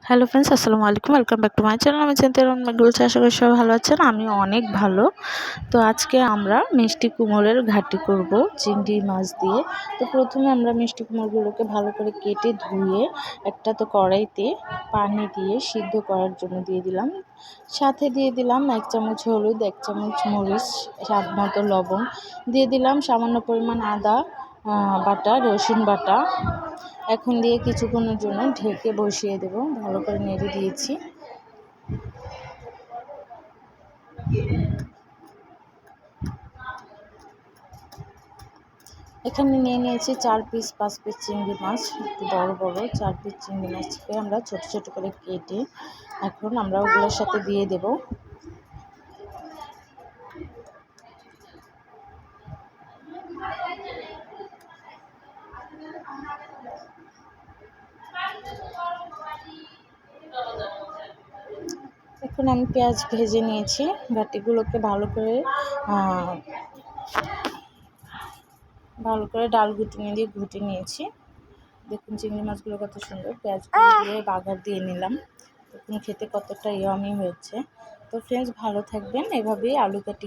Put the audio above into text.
Hello friends, আসসালামু আলাইকুম। Welcome back to my channel. আমি চিন্তা বলছি, আশা করি সবাই ভালো আছেন। আমি অনেক ভালো। তো আজকে আমরা মিষ্টি কুমড়োর ঘাটি করব চিংড়ি মাছ দিয়ে। তো প্রথমে আমরা মিষ্টি কুমড়োগুলোকে ভালো করে কেটে ধুয়ে একটা তো কড়াইতে পানি দিয়ে সিদ্ধ করার জন্য দিয়ে দিলাম। সাথে দিয়ে দিলাম 1 চামচ হলুদ, 1 চামচ মরিচ, স্বাদ মতো লবণ, দিয়ে দিলাম সামান্য পরিমাণ আদা বাটা, রসুন বাটা। এখন দিয়ে কিছুক্ষণের জন্য ঢেকে বসিয়ে দেব। ভালো করে নেড়ে দিয়েছি। এখানে নিয়ে নিয়েছি 4 পিস 5 পিস চিংড়ি মাছ, একটু বড় বড় 4 পিস চিংড়ি মাছকে আমরা ছোট ছোট করে কেটে এখন আমরা ওগুলোর সাথে দিয়ে দেব। এখন আমি পেঁয়াজ ভেজে নিয়েছি। ঘাটিগুলোকে ভালো করে ডাল ঘুটনি দিয়ে ঘুটে নিয়েছি। দেখুন চিংড়ি মাছগুলো কত সুন্দর, পেঁয়াজগুলো দিয়ে বাগার দিয়ে নিলাম। দেখুন খেতে কতটা ইয়ামি হয়েছে। তো ফ্রেন্ডস, ভালো থাকবেন। এভাবেই আলু কাটি